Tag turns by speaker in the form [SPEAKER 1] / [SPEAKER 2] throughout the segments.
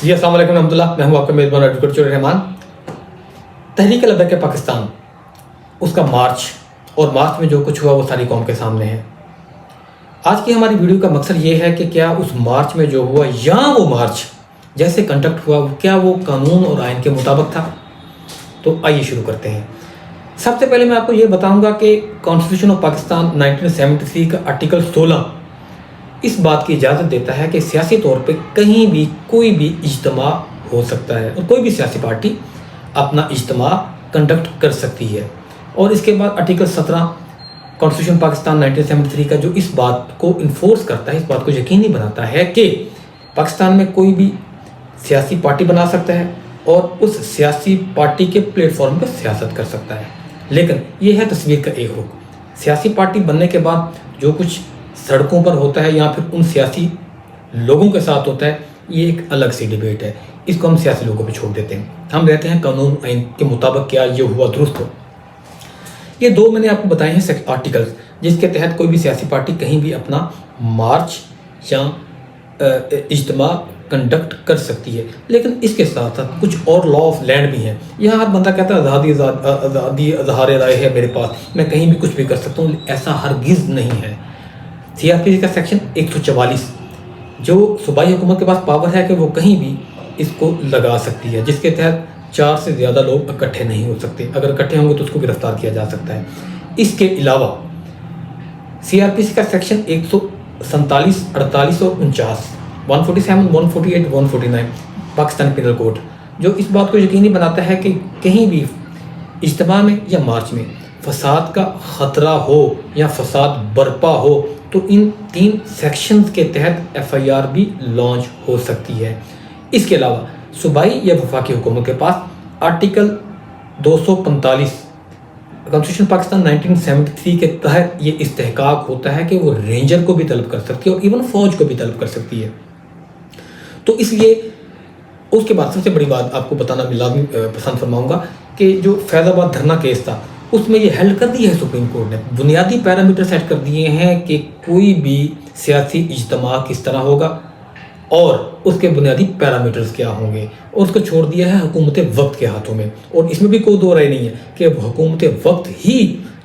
[SPEAKER 1] جی السلام علیکم ورحمۃ اللہ، میں ہوں آپ کا میزبان ایڈوکیٹ چور رحمان۔ تحریک لبیک پاکستان، اس کا مارچ اور مارچ میں جو کچھ ہوا وہ ساری قوم کے سامنے ہے۔ آج کی ہماری ویڈیو کا مقصد یہ ہے کہ کیا اس مارچ میں جو ہوا یا وہ مارچ جیسے کنڈکٹ ہوا کیا وہ قانون اور آئین کے مطابق تھا؟ تو آئیے شروع کرتے ہیں۔ سب سے پہلے میں آپ کو یہ بتاؤں گا کہ کانسٹیٹیوشن آف پاکستان 1973 کا آرٹیکل 16 اس بات کی اجازت دیتا ہے کہ سیاسی طور پہ کہیں بھی کوئی بھی اجتماع ہو سکتا ہے اور کوئی بھی سیاسی پارٹی اپنا اجتماع کنڈکٹ کر سکتی ہے۔ اور اس کے بعد آرٹیکل 17 کانسٹیٹیوشن پاکستان 1973 کا جو اس بات کو انفورس کرتا ہے، اس بات کو یقینی بناتا ہے کہ پاکستان میں کوئی بھی سیاسی پارٹی بنا سکتا ہے اور اس سیاسی پارٹی کے پلیٹ فارم پہ سیاست کر سکتا ہے۔ لیکن یہ ہے تصویر کا ایک رخ۔ سیاسی پارٹی بننے کے بعد جو کچھ سڑکوں پر ہوتا ہے یا پھر ان سیاسی لوگوں کے ساتھ ہوتا ہے، یہ ایک الگ سی ڈیبیٹ ہے، اس کو ہم سیاسی لوگوں پہ چھوڑ دیتے ہیں۔ ہم رہتے ہیں قانون آئین کے مطابق کیا یہ ہوا درست ہو۔ یہ دو میں نے آپ کو بتائے ہیں آرٹیکلز جس کے تحت کوئی بھی سیاسی پارٹی کہیں بھی اپنا مارچ یا اجتماع کنڈکٹ کر سکتی ہے۔ لیکن اس کے ساتھ ساتھ کچھ اور لا آف لینڈ بھی ہیں۔ یہاں ہر بندہ کہتا ہے آزادی اظہار رائے ہے میرے پاس، میں کہیں بھی کچھ بھی کر سکتا ہوں، ایسا ہرگز نہیں ہے۔ سی آر پی سی کا سیکشن 144 جو صوبائی حکومت کے پاس پاور ہے کہ وہ کہیں بھی اس کو لگا سکتی ہے، جس کے تحت 4 سے زیادہ لوگ اکٹھے نہیں ہو سکتے۔ اگر اکٹھے ہوں گے تو اس کو گرفتار کیا جا سکتا ہے۔ اس کے علاوہ سی آر پی سی کا سیکشن 147، 48 اور 49، 147، 148، 149 پاکستان پینل کوڈ جو اس بات کو یقینی بناتا ہے کہ کہیں بھی اجتماع میں یا مارچ میں فساد کا خطرہ ہو یا فساد برپا ہو تو ان 3 سیکشنز کے تحت ایف آئی آر بھی لانچ ہو سکتی ہے۔ اس کے علاوہ صوبائی یا وفاقی حکومت کے پاس آرٹیکل 245 کانسٹیٹیوشن پاکستان 1973 کے تحت یہ استحقاق ہوتا ہے کہ وہ رینجر کو بھی طلب کر سکتی ہے اور ایون فوج کو بھی طلب کر سکتی ہے۔ تو اس لیے اس کے بعد سب سے بڑی بات آپ کو بتانا بھی لازمی پسند فرماؤں گا کہ جو فیض آباد دھرنا کیس تھا اس میں یہ ہیلڈ کر دی ہے سپریم کورٹ نے، بنیادی پیرامیٹر سیٹ کر دیے ہیں کہ کوئی بھی سیاسی اجتماع کس طرح ہوگا اور اس کے بنیادی پیرامیٹرز کیا ہوں گے، اور اس کو چھوڑ دیا ہے حکومت وقت کے ہاتھوں میں۔ اور اس میں بھی کوئی دو رائے نہیں ہے کہ حکومت وقت ہی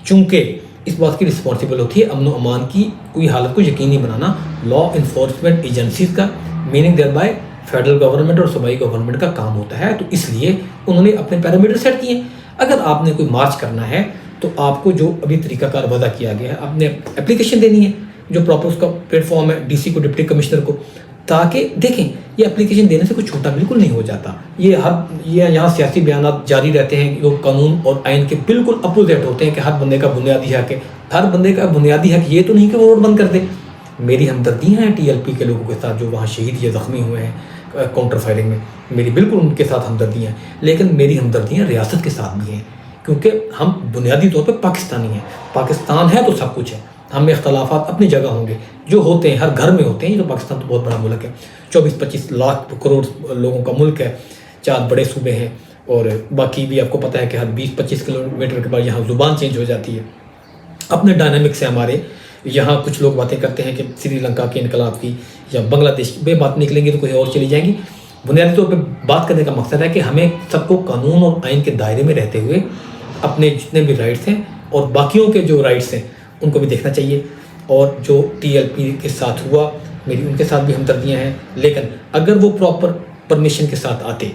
[SPEAKER 1] چونکہ اس بات کی رسپانسبل ہوتی ہے امن و امان کی کوئی حالت کو یقینی بنانا، لا انفورسمنٹ ایجنسیز کا meaning there by federal government اور صوبائی گورنمنٹ کا کام ہوتا ہے۔ تو اس لیے انہوں نے اپنے پیرامیٹر سیٹ کیے۔ اگر آپ نے کوئی مارچ کرنا ہے تو آپ کو جو ابھی طریقہ کار وضع کیا گیا ہے، آپ نے اپلیکیشن دینی ہے جو پراپر اس کا پلیٹ فارم ہے ڈی سی کو، ڈپٹی کمشنر کو، تاکہ دیکھیں یہ اپلیکیشن دینے سے کوئی چھوٹا بالکل نہیں ہو جاتا۔ یہ یہاں سیاسی بیانات جاری رہتے ہیں جو قانون اور آئین کے بالکل اپوزٹ ہوتے ہیں کہ ہر بندے کا بنیادی حق ہے۔ ہر بندے کا بنیادی حق یہ تو نہیں کہ وہ روڈ بند کر دے۔ میری ہمدردیاں ہیں ٹی ایل پی کے لوگوں کے ساتھ جو وہاں شہید یا زخمی ہوئے ہیں کاؤنٹر فائرنگ میں، میری بالکل ان کے ساتھ ہمدردیاں ہیں، لیکن میری ہمدردیاں ریاست کے ساتھ بھی ہیں کیونکہ ہم بنیادی طور پہ پاکستانی ہیں۔ پاکستان ہے تو سب کچھ ہے، ہم میں اختلافات اپنی جگہ ہوں گے جو ہوتے ہیں، ہر گھر میں ہوتے ہیں۔ یہ تو پاکستان تو بہت بڑا ملک ہے، 24-25 لاکھ کروڑ لوگوں کا ملک ہے، 4 بڑے صوبے ہیں اور باقی بھی آپ کو پتہ ہے کہ ہر 20-25 کلومیٹر کے بعد یہاں زبان چینج ہو جاتی ہے۔ اپنے ڈائنامک سے ہمارے یہاں کچھ لوگ باتیں کرتے ہیں کہ سری لنکا کے انقلاب کی یا بنگلہ دیش کی، بے بات نکلیں گی تو کوئی اور چلی جائیں گی۔ بنیادی طور پہ بات کرنے کا مقصد ہے کہ ہمیں سب کو قانون اور آئین کے دائرے میں رہتے ہوئے اپنے جتنے بھی رائٹس ہیں اور باقیوں کے جو رائٹس ہیں ان کو بھی دیکھنا چاہیے۔ اور جو ٹی ایل پی کے ساتھ ہوا میری ان کے ساتھ بھی ہمدردیاں ہیں، لیکن اگر وہ پراپر پرمیشن کے ساتھ آتے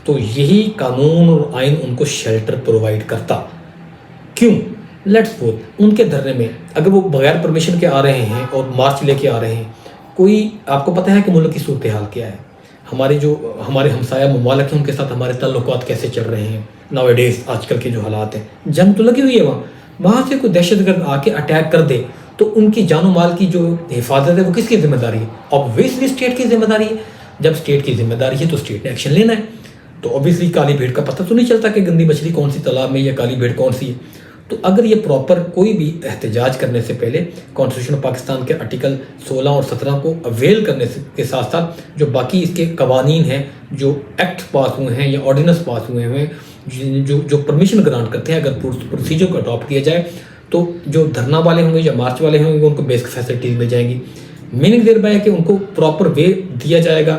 [SPEAKER 1] تو یہی قانون اور آئین ان کو شیلٹر پرووائڈ کرتا۔ کیوں؟ لیٹس سپوز ان کے دھرنے میں اگر وہ بغیر پرمیشن کے آ رہے ہیں اور مارچ لے کے آ رہے ہیں، کوئی آپ کو پتہ ہے کہ ملک کی صورتحال کیا ہے، ہمارے ہمسایہ ممالک ہیں ان کے ساتھ ہمارے تعلقات کیسے چل رہے ہیں ناؤ ڈیز، آج کل کے جو حالات ہیں، جنگ تو لگی ہوئی ہے وہاں سے کوئی دہشت گرد آ کے اٹیک کر دے تو ان کی جان و مال کی جو حفاظت ہے وہ کس کی ذمہ داری ہے؟ obviously اسٹیٹ کی ذمہ داری ہے۔ جب اسٹیٹ کی ذمہ داری ہے تو اسٹیٹ نے ایکشن لینا ہے۔ تو obviously کالی بھیڑ کا پتہ تو نہیں چلتا کہ گندی مچھلی کون سی تالاب میں یا کالی بھیڑ کون سی ہے۔ تو اگر یہ پراپر کوئی بھی احتجاج کرنے سے پہلے کانسٹیٹیوشن پاکستان کے آرٹیکل 16 اور 17 کو اویل کرنے کے ساتھ ساتھ جو باقی اس کے قوانین ہیں، جو ایکٹ پاس ہوئے ہیں یا آرڈیننس پاس ہوئے ہیں جو پرمیشن گرانٹ کرتے ہیں، اگر پروسیجر کو اڈاپٹ کیا جائے تو جو دھرنا والے ہوں گے یا مارچ والے ہوں گے ان کو بیسک فیسلٹیز مل جائیں گی۔ میننگ دیر بائی کہ ان کو پراپر وے دیا جائے گا